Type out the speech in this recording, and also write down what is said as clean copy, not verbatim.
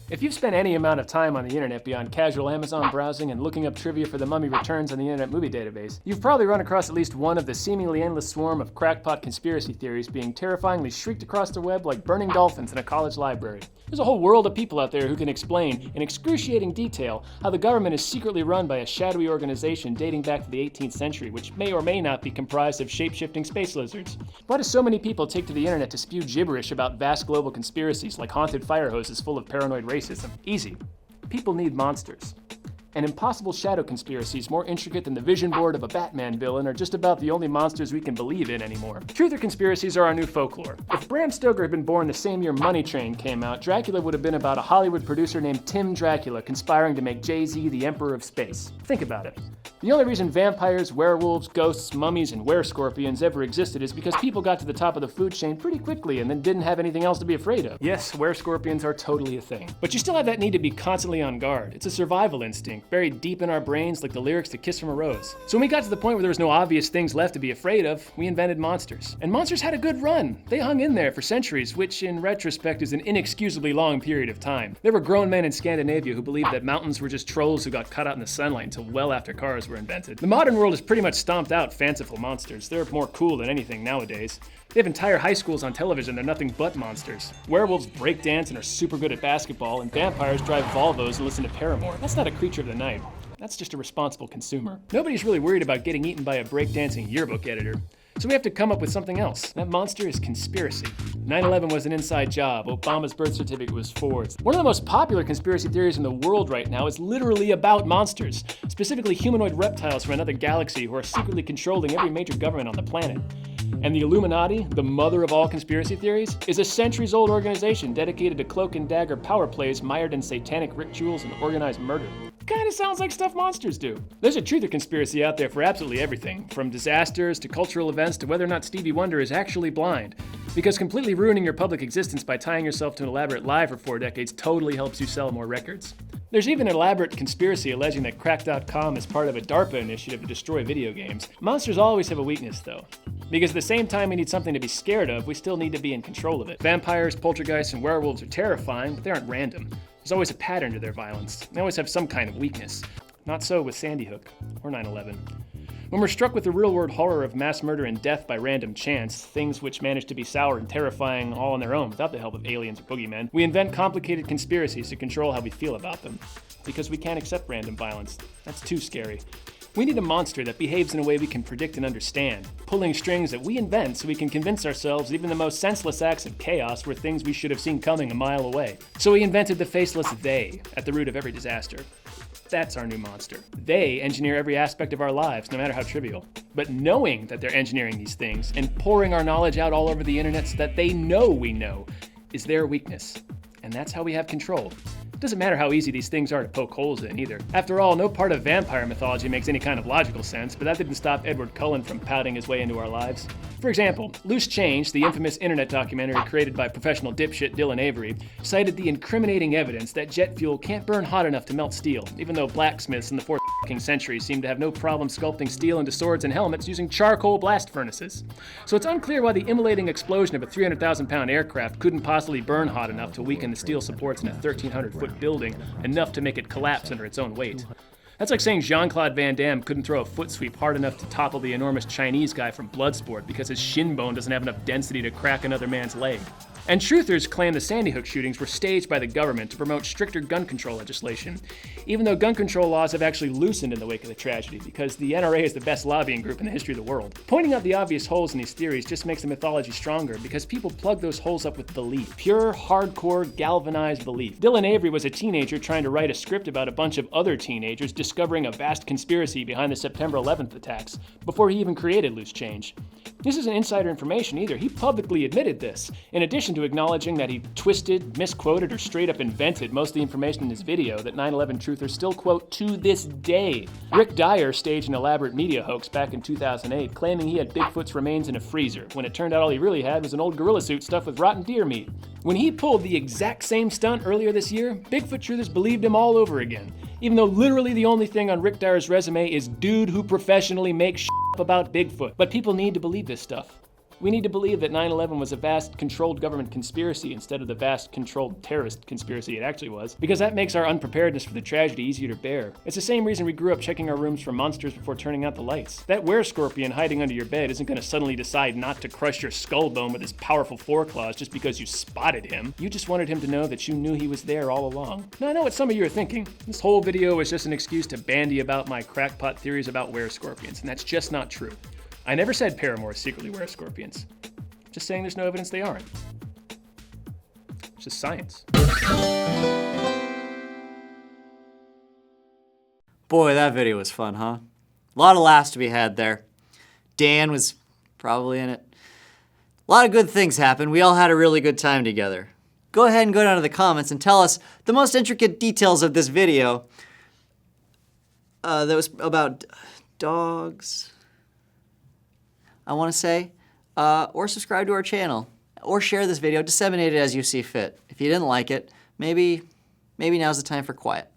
If you've spent any amount of time on the internet beyond casual Amazon browsing and looking up trivia for The Mummy Returns on the Internet Movie Database, you've probably run across at least one of the seemingly endless swarm of crackpot conspiracy theories being terrifyingly shrieked across the web like burning dolphins in a college library. There's a whole world of people out there who can explain, in excruciating detail, how the government is secretly run by a shadowy organization dating back to the 18th century, which may or may not be comprised of shape-shifting space lizards. Why do so many people take to the internet to spew gibberish about vast global conspiracies like haunted fire hoses full of paranoid racism? Easy. People need monsters. And impossible shadow conspiracies more intricate than the vision board of a Batman villain are just about the only monsters we can believe in anymore. Truth or conspiracies are our new folklore. If Bram Stoker had been born the same year Money Train came out, Dracula would have been about a Hollywood producer named Tim Dracula conspiring to make Jay-Z the Emperor of Space. Think about it. The only reason vampires, werewolves, ghosts, mummies, and were-scorpions ever existed is because people got to the top of the food chain pretty quickly and then didn't have anything else to be afraid of. Yes, were-scorpions are totally a thing. But you still have that need to be constantly on guard. It's a survival instinct, buried deep in our brains like the lyrics to Kiss from a Rose. So when we got to the point where there was no obvious things left to be afraid of, we invented monsters. And monsters had a good run. They hung in there for centuries, which in retrospect is an inexcusably long period of time. There were grown men in Scandinavia who believed that mountains were just trolls who got cut out in the sunlight until well after cars were invented. The modern world has pretty much stomped out fanciful monsters. They're more cool than anything nowadays. They have entire high schools on television, they're nothing but monsters. Werewolves break dance and are super good at basketball, and vampires drive Volvos and listen to Paramore. That's not a creature of the night. That's just a responsible consumer. Nobody's really worried about getting eaten by a breakdancing yearbook editor. So we have to come up with something else. That monster is conspiracy. 9/11 was an inside job. Obama's birth certificate was forged. One of the most popular conspiracy theories in the world right now is literally about monsters, specifically humanoid reptiles from another galaxy who are secretly controlling every major government on the planet. And the Illuminati, the mother of all conspiracy theories, is a centuries-old organization dedicated to cloak and dagger power plays mired in satanic rituals and organized murder. Kinda sounds like stuff monsters do. There's a truth or conspiracy out there for absolutely everything, from disasters to cultural events to whether or not Stevie Wonder is actually blind. Because completely ruining your public existence by tying yourself to an elaborate lie for 4 decades totally helps you sell more records. There's even an elaborate conspiracy alleging that Crack.com is part of a DARPA initiative to destroy video games. Monsters always have a weakness, though. Because at the same time we need something to be scared of, we still need to be in control of it. Vampires, poltergeists, and werewolves are terrifying, but they aren't random. There's always a pattern to their violence. They always have some kind of weakness. Not so with Sandy Hook or 9/11. When we're struck with the real-world horror of mass murder and death by random chance, things which manage to be sour and terrifying all on their own without the help of aliens or boogeymen, we invent complicated conspiracies to control how we feel about them. Because we can't accept random violence. That's too scary. We need a monster that behaves in a way we can predict and understand, pulling strings that we invent so we can convince ourselves even the most senseless acts of chaos were things we should have seen coming a mile away. So we invented the faceless they at the root of every disaster. That's our new monster. They engineer every aspect of our lives, no matter how trivial. But knowing that they're engineering these things and pouring our knowledge out all over the internet so that they know we know is their weakness. And that's how we have control. It doesn't matter how easy these things are to poke holes in either. After all, no part of vampire mythology makes any kind of logical sense, but that didn't stop Edward Cullen from pouting his way into our lives. For example, Loose Change, the infamous internet documentary created by professional dipshit Dylan Avery, cited the incriminating evidence that jet fuel can't burn hot enough to melt steel, even though blacksmiths in the 4th century seemed to have no problem sculpting steel into swords and helmets using charcoal blast furnaces. So it's unclear why the immolating explosion of a 300,000-pound aircraft couldn't possibly burn hot enough to weaken the steel supports in a 1,300-foot building enough to make it collapse under its own weight. That's like saying Jean-Claude Van Damme couldn't throw a foot sweep hard enough to topple the enormous Chinese guy from Bloodsport because his shin bone doesn't have enough density to crack another man's leg. And truthers claim the Sandy Hook shootings were staged by the government to promote stricter gun control legislation, even though gun control laws have actually loosened in the wake of the tragedy, because the NRA is the best lobbying group in the history of the world. Pointing out the obvious holes in these theories just makes the mythology stronger, because people plug those holes up with belief. Pure, hardcore, galvanized belief. Dylan Avery was a teenager trying to write a script about a bunch of other teenagers discovering a vast conspiracy behind the September 11th attacks, before he even created Loose Change. This isn't insider information either. He publicly admitted this, in addition to acknowledging that he twisted, misquoted, or straight up invented most of the information in his video that 9/11 truthers still quote to this day. Rick Dyer staged an elaborate media hoax back in 2008, claiming he had Bigfoot's remains in a freezer, when it turned out all he really had was an old gorilla suit stuffed with rotten deer meat. When he pulled the exact same stunt earlier this year, Bigfoot truthers believed him all over again, even though literally the only thing on Rick Dyer's resume is dude who professionally makes shit up about Bigfoot. But people need to believe this stuff. We need to believe that 9/11 was a vast, controlled government conspiracy instead of the vast, controlled terrorist conspiracy it actually was, because that makes our unpreparedness for the tragedy easier to bear. It's the same reason we grew up checking our rooms for monsters before turning out the lights. That were-scorpion hiding under your bed isn't going to suddenly decide not to crush your skull bone with his powerful foreclaws just because you spotted him. You just wanted him to know that you knew he was there all along. Now, I know what some of you are thinking. This whole video was just an excuse to bandy about my crackpot theories about were-scorpions, and that's just not true. I never said paramours secretly wear scorpions. Just saying there's no evidence they aren't. It's just science. Boy, that video was fun, huh? A lot of laughs to be had there. Dan was probably in it. A lot of good things happened. We all had a really good time together. Go ahead and go down to the comments and tell us the most intricate details of this video that was about dogs, I want to say, or subscribe to our channel, or share this video, disseminate it as you see fit. If you didn't like it, maybe now's the time for quiet.